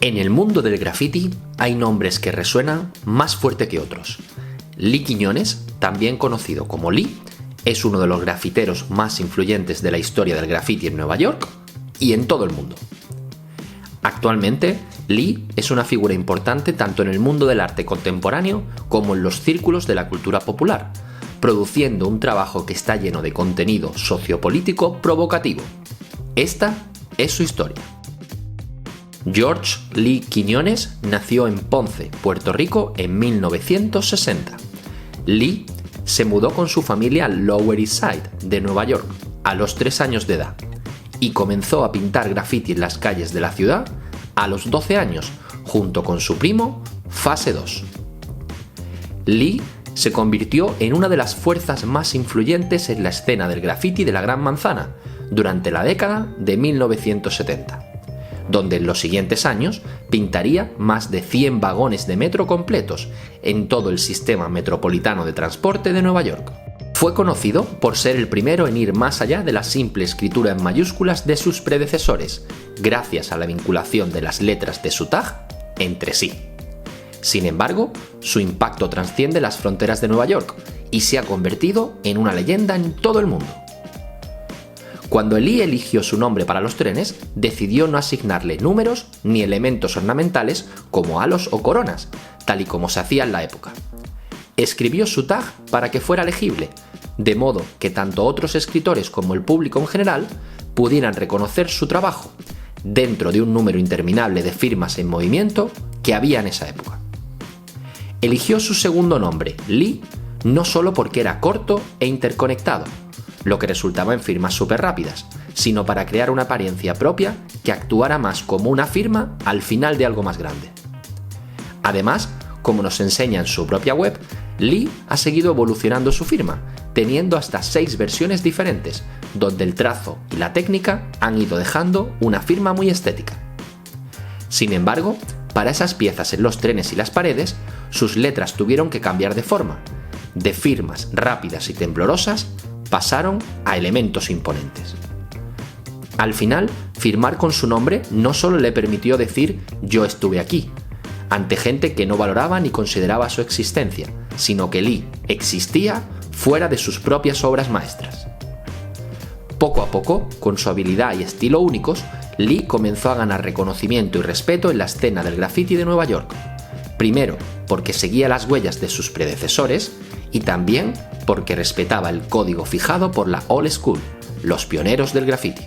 En el mundo del graffiti hay nombres que resuenan más fuerte que otros. Lee Quiñones, también conocido como Lee, es uno de los grafiteros más influyentes de la historia del graffiti en Nueva York y en todo el mundo. Actualmente, Lee es una figura importante tanto en el mundo del arte contemporáneo como en los círculos de la cultura popular, produciendo un trabajo que está lleno de contenido sociopolítico provocativo. Esta es su historia. George Lee Quiñones nació en Ponce, Puerto Rico, en 1960. Lee se mudó con su familia al Lower East Side de Nueva York a los 3 años de edad y comenzó a pintar graffiti en las calles de la ciudad a los 12 años, junto con su primo, Fase 2. Lee se convirtió en una de las fuerzas más influyentes en la escena del graffiti de la Gran Manzana durante la década de 1970. Donde en los siguientes años pintaría más de 100 vagones de metro completos en todo el sistema metropolitano de transporte de Nueva York. Fue conocido por ser el primero en ir más allá de la simple escritura en mayúsculas de sus predecesores, gracias a la vinculación de las letras de su tag entre sí. Sin embargo, su impacto trasciende las fronteras de Nueva York y se ha convertido en una leyenda en todo el mundo. Cuando Lee eligió su nombre para los trenes, decidió no asignarle números ni elementos ornamentales como halos o coronas, tal y como se hacía en la época. Escribió su tag para que fuera legible, de modo que tanto otros escritores como el público en general pudieran reconocer su trabajo, dentro de un número interminable de firmas en movimiento que había en esa época. Eligió su segundo nombre, Lee, no solo porque era corto e interconectado, lo que resultaba en firmas súper rápidas, sino para crear una apariencia propia que actuara más como una firma al final de algo más grande. Además, como nos enseña en su propia web, Lee ha seguido evolucionando su firma, teniendo hasta 6 versiones diferentes, donde el trazo y la técnica han ido dejando una firma muy estética. Sin embargo, para esas piezas en los trenes y las paredes, sus letras tuvieron que cambiar de forma, de firmas rápidas y temblorosas, pasaron a elementos imponentes. Al final, firmar con su nombre no solo le permitió decir «yo estuve aquí», ante gente que no valoraba ni consideraba su existencia, sino que Lee existía fuera de sus propias obras maestras. Poco a poco, con su habilidad y estilo únicos, Lee comenzó a ganar reconocimiento y respeto en la escena del graffiti de Nueva York. Primero, porque seguía las huellas de sus predecesores, y también porque respetaba el código fijado por la Old School, los pioneros del graffiti.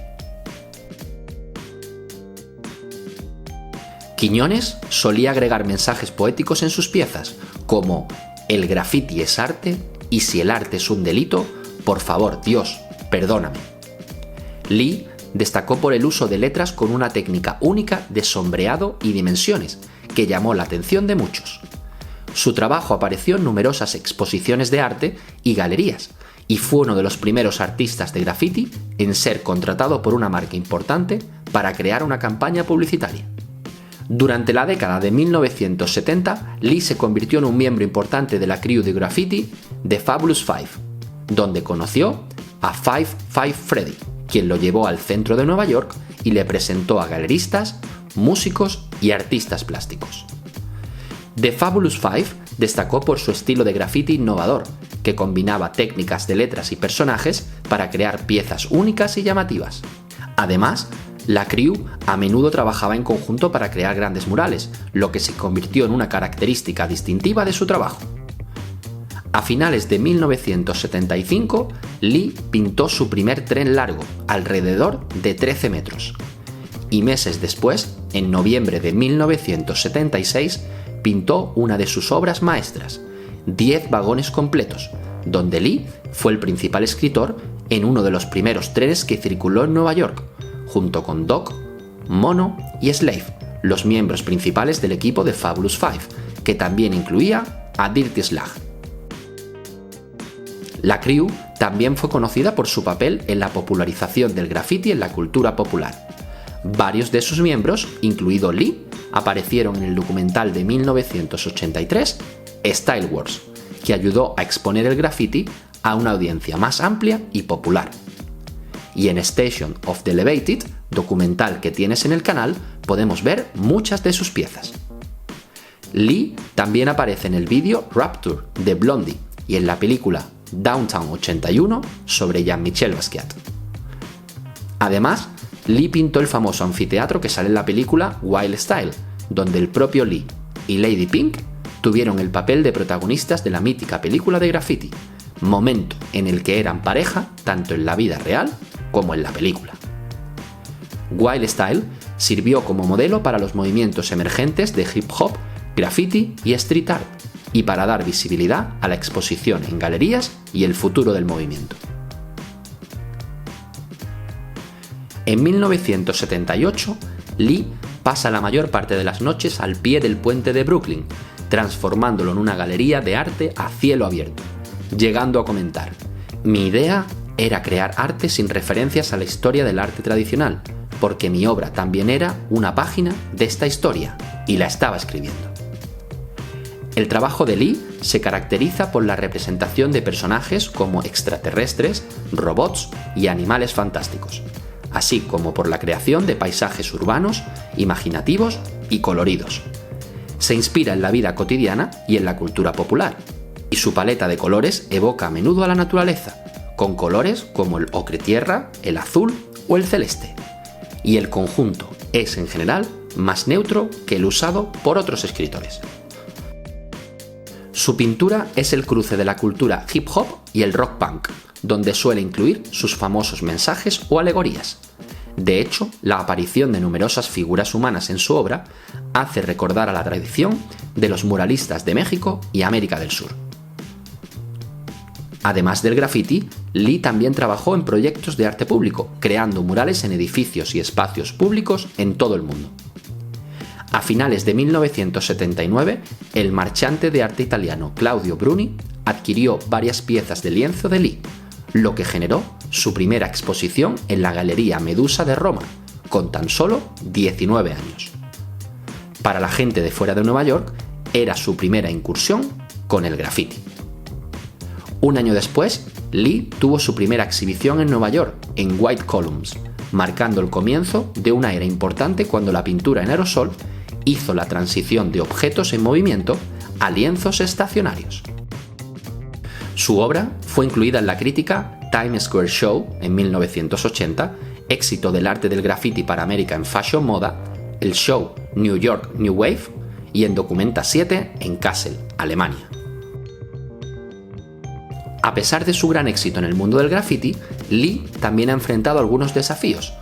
Quiñones solía agregar mensajes poéticos en sus piezas, como «El graffiti es arte y si el arte es un delito, por favor, Dios, perdóname». Lee destacó por el uso de letras con una técnica única de sombreado y dimensiones, que llamó la atención de muchos. Su trabajo apareció en numerosas exposiciones de arte y galerías, y fue uno de los primeros artistas de graffiti en ser contratado por una marca importante para crear una campaña publicitaria. Durante la década de 1970, Lee se convirtió en un miembro importante de la crew de graffiti The Fabulous Five, donde conoció a Five Freddy, quien lo llevó al centro de Nueva York y le presentó a galeristas, músicos y artistas plásticos. The Fabulous Five destacó por su estilo de graffiti innovador, que combinaba técnicas de letras y personajes para crear piezas únicas y llamativas. Además, la crew a menudo trabajaba en conjunto para crear grandes murales, lo que se convirtió en una característica distintiva de su trabajo. A finales de 1975, Lee pintó su primer tren largo, alrededor de 13 metros. Y meses después, en noviembre de 1976, pintó una de sus obras maestras, 10 vagones completos, donde Lee fue el principal escritor en uno de los primeros trenes que circuló en Nueva York, junto con Doc, Mono y Slave, los miembros principales del equipo de Fabulous Five, que también incluía a Dirty Slug. La crew también fue conocida por su papel en la popularización del graffiti en la cultura popular. Varios de sus miembros, incluido Lee, aparecieron en el documental de 1983 Style Wars, que ayudó a exponer el graffiti a una audiencia más amplia y popular. Y en Station of the Elevated, documental que tienes en el canal, podemos ver muchas de sus piezas. Lee también aparece en el vídeo Rapture de Blondie y en la película Downtown 81 sobre Jean-Michel Basquiat. Además, Lee pintó el famoso anfiteatro que sale en la película Wild Style, donde el propio Lee y Lady Pink tuvieron el papel de protagonistas de la mítica película de graffiti, momento en el que eran pareja tanto en la vida real como en la película. Wild Style sirvió como modelo para los movimientos emergentes de hip hop, graffiti y street art, y para dar visibilidad a la exposición en galerías y el futuro del movimiento. En 1978, Lee pasa la mayor parte de las noches al pie del puente de Brooklyn, transformándolo en una galería de arte a cielo abierto, llegando a comentar: "Mi idea era crear arte sin referencias a la historia del arte tradicional, porque mi obra también era una página de esta historia, y la estaba escribiendo". El trabajo de Lee se caracteriza por la representación de personajes como extraterrestres, robots y animales fantásticos, así como por la creación de paisajes urbanos, imaginativos y coloridos. Se inspira en la vida cotidiana y en la cultura popular, y su paleta de colores evoca a menudo a la naturaleza, con colores como el ocre tierra, el azul o el celeste, y el conjunto es en general más neutro que el usado por otros escritores. Su pintura es el cruce de la cultura hip hop y el rock punk, donde suele incluir sus famosos mensajes o alegorías. De hecho, la aparición de numerosas figuras humanas en su obra hace recordar a la tradición de los muralistas de México y América del Sur. Además del graffiti, Lee también trabajó en proyectos de arte público, creando murales en edificios y espacios públicos en todo el mundo. A finales de 1979, el marchante de arte italiano Claudio Bruni adquirió varias piezas de lienzo de Lee, lo que generó su primera exposición en la Galería Medusa de Roma, con tan solo 19 años. Para la gente de fuera de Nueva York, era su primera incursión con el graffiti. Un año después, Lee tuvo su primera exhibición en Nueva York, en White Columns, marcando el comienzo de una era importante cuando la pintura en aerosol hizo la transición de objetos en movimiento a lienzos estacionarios. Su obra fue incluida en la crítica Times Square Show en 1980, éxito del arte del graffiti para American Fashion Moda, el show New York New Wave y en Documenta 7 en Kassel, Alemania. A pesar de su gran éxito en el mundo del graffiti, Lee también ha enfrentado algunos desafíos.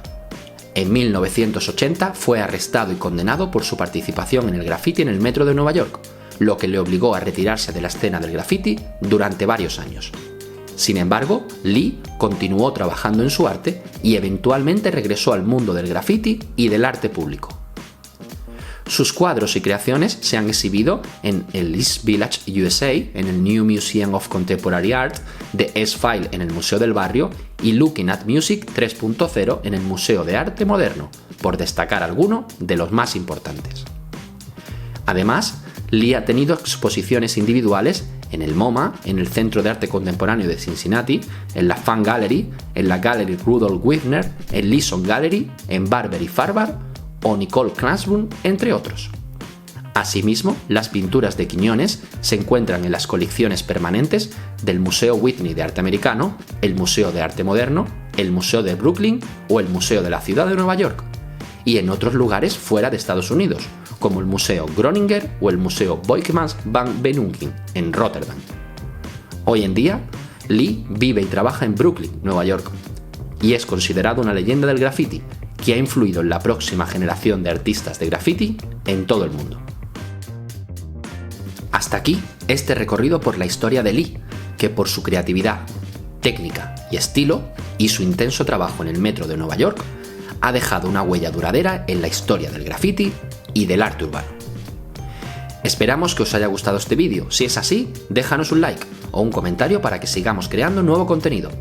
En 1980 fue arrestado y condenado por su participación en el graffiti en el metro de Nueva York, lo que le obligó a retirarse de la escena del graffiti durante varios años. Sin embargo, Lee continuó trabajando en su arte y eventualmente regresó al mundo del graffiti y del arte público. Sus cuadros y creaciones se han exhibido en el East Village, USA, en el New Museum of Contemporary Art, The S-File en el Museo del Barrio y Looking at Music 3.0 en el Museo de Arte Moderno, por destacar alguno de los más importantes. Además, Lee ha tenido exposiciones individuales en el MoMA, en el Centro de Arte Contemporáneo de Cincinnati, en la Fan Gallery, en la Gallery Rudolf Wigner, en Leeson Gallery, en Barbary Farbar o Nicole Classroom, entre otros. Asimismo, las pinturas de Quiñones se encuentran en las colecciones permanentes del Museo Whitney de Arte Americano, el Museo de Arte Moderno, el Museo de Brooklyn o el Museo de la Ciudad de Nueva York, y en otros lugares fuera de Estados Unidos, como el Museo Groninger o el Museo Boijmans van Beuningen en Rotterdam. Hoy en día, Lee vive y trabaja en Brooklyn, Nueva York, y es considerado una leyenda del graffiti que ha influido en la próxima generación de artistas de graffiti en todo el mundo. Hasta aquí este recorrido por la historia de Lee, que por su creatividad, técnica y estilo y su intenso trabajo en el metro de Nueva York, ha dejado una huella duradera en la historia del graffiti y del arte urbano. Esperamos que os haya gustado este vídeo. Si es así, déjanos un like o un comentario para que sigamos creando nuevo contenido.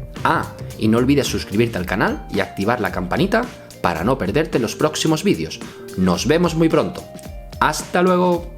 Y no olvides suscribirte al canal y activar la campanita para no perderte los próximos vídeos. Nos vemos muy pronto. ¡Hasta luego!